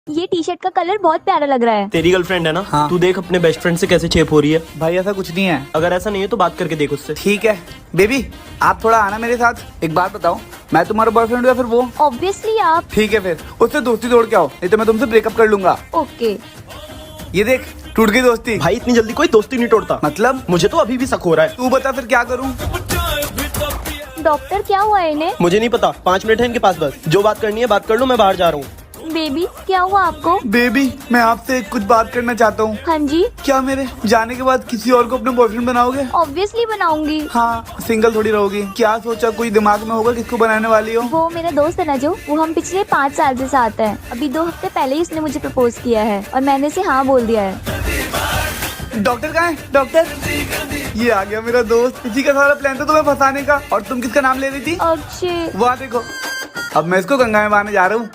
ये T shirt का colour बहुत प्यारा लग रहा है। तेरी गर्लफ्रेंड है ना? हाँ। तू देख अपने बेस्ट फ्रेंड से कैसे चेप हो रही है। भाई ऐसा कुछ नहीं है। अगर ऐसा नहीं है तो बात करके देख उससे। ठीक है बेबी, आप थोड़ा आना मेरे साथ। एक बात बताओ, मैं तुम्हारा बॉयफ्रेंड हूँ या फिर वो? ऑब्वियसली आप। ठीक है फिर उससे दोस्ती तोड़ के आओ, नहीं तो मैं तुमसे ब्रेकअप कर लूंगा। ओके। ये देख, टूट गई दोस्ती। भाई इतनी जल्दी कोई दोस्ती नहीं तोड़ता। मतलब मुझे तो अभी भी शक हो रहा है। तू बता फिर क्या करूँ? डॉक्टर क्या हुआ इन्हें? मुझे नहीं पता, 5 मिनट है इनके पास, बस जो बात करनी है बात कर लो, मैं बाहर जा रहा हूँ। बेबी क्या हुआ आपको? बेबी मैं आपसे कुछ बात करना चाहता हूँ। हाँ जी। क्या मेरे जाने के बाद किसी और को अपने बॉयफ्रेंड बनाओगे? ऑब्वियसली बनाऊंगी। हाँ, सिंगल थोड़ी रहोगी। क्या सोचा, कोई दिमाग में होगा किसको बनाने वाली हो? वो मेरा दोस्त है ना, जो वो हम पिछले 5 साल से साथ हैं। अभी 2 हफ्ते पहले ही उसने मुझे प्रपोज किया है और मैंने उसे हाँ बोल दिया है। डॉक्टर कहाँ है? डॉक्टर, ये आ गया मेरा दोस्त। इसी का सारा प्लान था तुम्हें फंसाने का। और तुम किसका नाम ले रही थी? अक्षय। वहाँ देखो, अब मैं इसको गंगा में बहाने जा रहा हूँ।